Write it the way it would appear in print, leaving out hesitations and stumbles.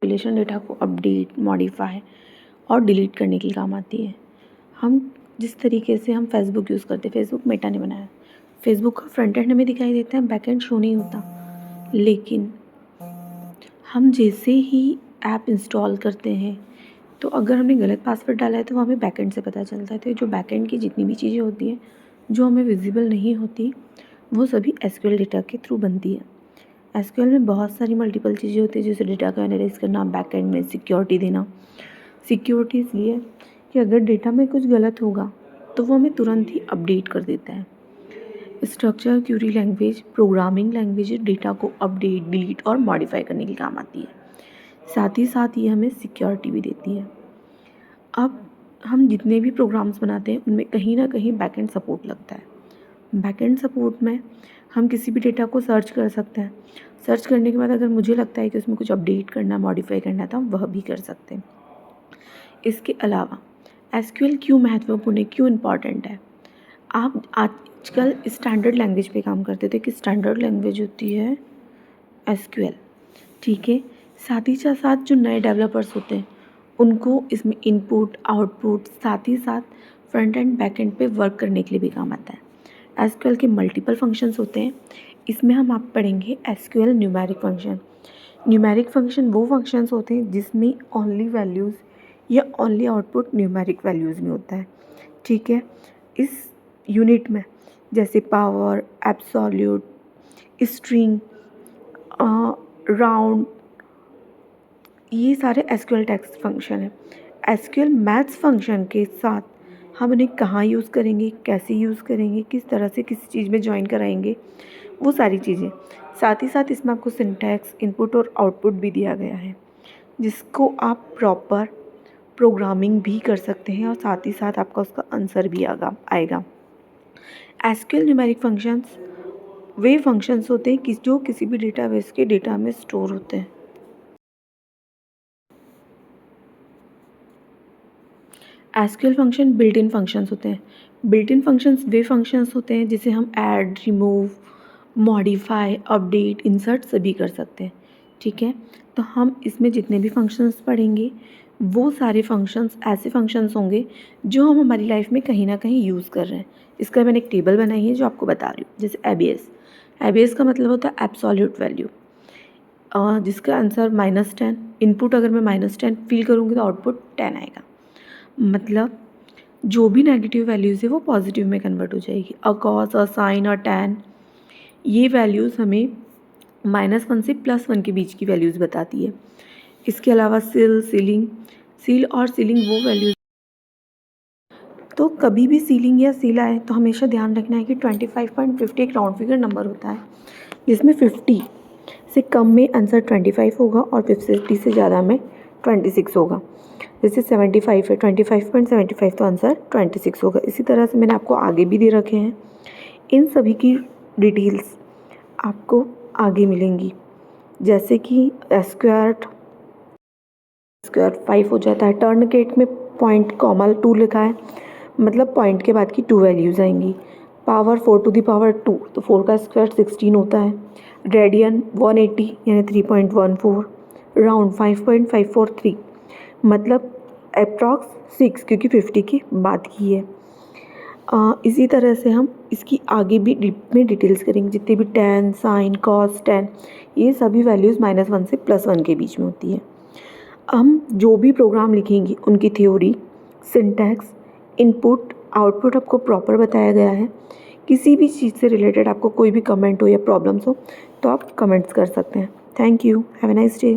Manipulation data को update, modify और delete करने के काम आती है। हम जिस तरीके से हम फेसबुक यूज़ करते हैं, फेसबुक मेटा ने बनाया, फेसबुक का फ्रंट एंड हमें दिखाई देता है, बैक एंड शो नहीं होता। लेकिन हम जैसे ही ऐप इंस्टॉल करते हैं तो अगर हमने गलत पासवर्ड डाला है तो वो हमें बैक एंड से पता चलता है। तो जो बैक एंड की जितनी भी चीज़ें होती हैं जो हमें विजिबल नहीं होती, वो सभी एसक्यूएल डेटा के थ्रू बनती है। एसक्यूएल में बहुत सारी मल्टीपल चीज़ें होती है, जैसे डेटा को एनालाइज करना, बैक एंड में सिक्योरिटी देना। सिक्योरिटी इसलिए कि अगर डेटा में कुछ गलत होगा तो वो हमें तुरंत ही अपडेट कर देता है। Structure Curie language programming language data को अपडेट, डिलीट और मॉडिफाई करने के काम आती है। साथ ही साथ ये हमें सिक्योरिटी भी देती है। अब हम जितने भी प्रोग्राम्स बनाते हैं उनमें कहीं ना कहीं बैकएंड सपोर्ट लगता है। बैकएंड सपोर्ट में हम किसी भी डेटा को सर्च कर सकते हैं। सर्च करने के बाद अगर मुझे लगता है कि उसमें कुछ अपडेट करना, मॉडिफाई करना है तो हम वह भी कर सकते हैं। इसके अलावा एसक्यूएल क्यों महत्वपूर्ण है, क्यों इम्पॉर्टेंट है? आप आजकल स्टैंडर्ड लैंग्वेज पे काम करते थे कि स्टैंडर्ड लैंग्वेज होती है एसक्यूएल, ठीक है। साथ ही साथ जो नए डेवलपर्स होते हैं उनको इसमें इनपुट, आउटपुट, साथ ही साथ फ्रंट एंड बैक एंड पे वर्क करने के लिए भी काम आता है। एसक्यूएल के मल्टीपल फंक्शंस होते हैं। इसमें हम आप पढ़ेंगे SQL numeric function. Numeric function वो फंक्शंस होते हैं जिसमें ओनली वैल्यूज़ या ओनली आउटपुट न्यूमेरिक वैल्यूज़ में होता है, ठीक है। इस यूनिट में जैसे पावर, एब्सोल्यूट, स्ट्रिंग, राउंड, ये सारे एसक्यूएल टेक्स्ट फंक्शन है। एसक्यूएल मैथ्स फंक्शन के साथ हम उन्हें कहाँ यूज़ करेंगे, कैसे यूज़ करेंगे, किस तरह से किसी चीज़ में ज्वाइन कराएंगे, वो सारी चीज़ें। साथ ही साथ इसमें आपको सिंटैक्स, इनपुट और आउटपुट भी दिया गया है, जिसको आप प्रॉपर प्रोग्रामिंग भी कर सकते हैं और साथ ही साथ आपका उसका आंसर भी आएगा। एसक्यूएल न्यूमेरिक फंक्शंस वे फंक्शंस होते हैं जो किसी भी डेटाबेस के डेटा में स्टोर होते हैं। SQL function built in functions होते हैं। Built in functions way functions होते हैं जिसे हम add, remove, modify, update, insert सभी कर सकते हैं, ठीक है। तो हम इसमें जितने भी फंक्शंस पढ़ेंगे वो सारे फंक्शंस ऐसे फंक्शंस होंगे जो हम हमारी लाइफ में कहीं ना कहीं यूज़ कर रहे हैं। इसका मैंने एक टेबल बनाई है जो आपको बता रही हूँ। जैसे एबीएस, एबीएस का मतलब होता है एब्सोल्यूट वैल्यू, जिसका आंसर -10। इनपुट अगर मैं -10 फील करूँगी तो आउटपुट 10 आएगा। मतलब जो भी नेगेटिव वैल्यूज़ है वो पॉजिटिव में कन्वर्ट हो जाएगी। कॉस, साइन और टैन, ये वैल्यूज़ हमें -1 से +1 के बीच की वैल्यूज़ बताती है। इसके अलावा सील और सीलिंग वो वैल्यूज़, तो कभी भी सीलिंग या सील आए तो हमेशा ध्यान रखना है कि 25.50 एक राउंड फिगर नंबर होता है, जिसमें 50 से कम में आंसर 25 होगा और 50 से ज़्यादा में 26 होगा। जैसे 75 है, 25.75 तो आंसर 26 होगा। इसी तरह से मैंने आपको आगे भी दे रखे हैं। इन सभी की डिटेल्स आपको आगे मिलेंगी। जैसे कि स्क्वायर 5 हो जाता है। टर्नकेट में पॉइंट कॉमा 2 लिखा है, मतलब पॉइंट के बाद की 2 वैल्यूज़ आएंगी। पावर 4 टू दी पावर 2, तो 4 का स्क्वायर 16 होता है। रेडियन 180 यानी 3.14। राउंड 5.543, मतलब अप्रॉक्स 6, क्योंकि 50 की बात की है। इसी तरह से हम इसकी आगे भी डीप में डिटेल्स करेंगे। जितने भी टैन, साइन, कॉस, टैन, ये सभी वैल्यूज़ -1 से +1 के बीच में होती है। हम जो भी प्रोग्राम लिखेंगे उनकी थ्योरी, सिंटैक्स, इनपुट, आउटपुट आपको प्रॉपर बताया गया है। किसी भी चीज़ से रिलेटेड आपको कोई भी कमेंट हो या प्रॉब्लम्स हो तो आप कमेंट्स कर सकते हैं। Thank you, have a nice day.